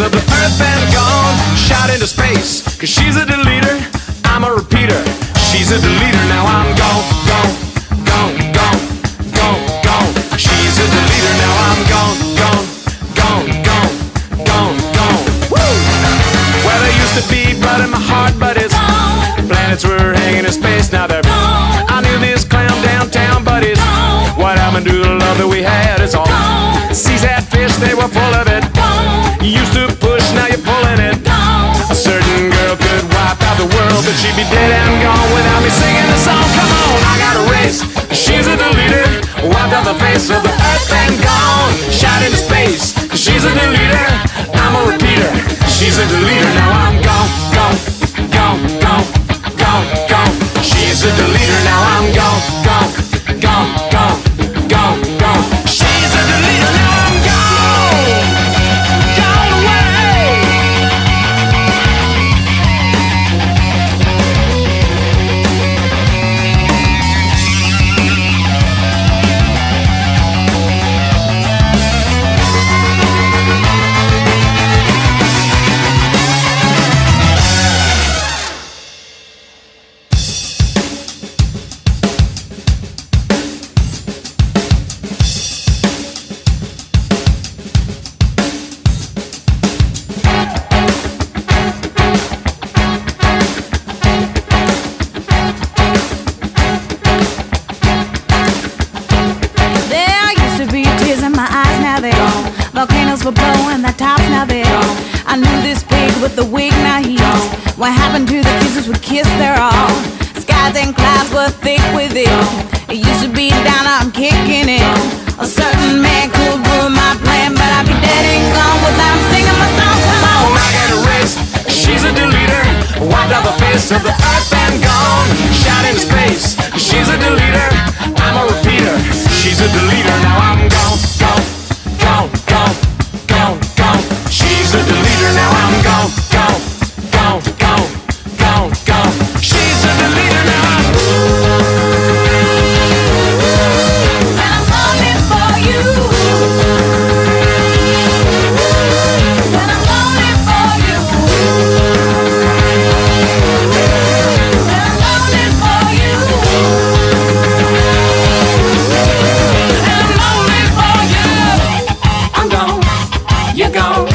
of the earth and gone, shot into space. Cause she's a deleter, I'm a repeater. She's a deleter, now I'm gone, gone, gone, gone, gone, gone. She's a deleter, now I'm gone, gone, gone, gone, gone, gone. Woo! Well, there used to be blood in my heart, but it's gone. Planets were hanging in space, now they're gone. I knew this clown downtown, but it's gone. What happened to the love that we had? It's all gone. Seas had fish, they were full of it. Gone. You used to push, now you're pulling it. Gone. A certain girl could wipe out the world, but she'd be dead and gone without me singing the song. Come on, I got a race. She's a deleter, wiped out the face of the earth and gone, shot into space. She's a deleter, I'm a repeater. She's a deleter, now I'm gone, gone, gone, gone, gone, gone. She's a deleter, now I'm gone, gone, gone, gone, gone, gone. She's a deleter, now I'm gone, gone away. Volcanoes were blowing, the tops now they're gone. I knew this pig with the wig, now he's gone. What happened to the kisses we kissed, they're all. Skies and clouds were thick with it. It used to be down, I'm kicking it. A certain man could ruin my plan, but I'd be dead and gone without him singing my song. Come on, I got a race. She's a deleter, wiped out the face of the earth and gone, shot into space. She's a deleter, I'm a repeater. She's a deleter, now I'm gone, gone, gone, gone, gone, gone. She's a deleter, now I'm gone, gone, gone, gone, gone, gone. She's a deleter, now I'm and I'm falling for you. And I'm falling for you. And I'm falling for you. And I'm falling for you. I'm gone, you're gone.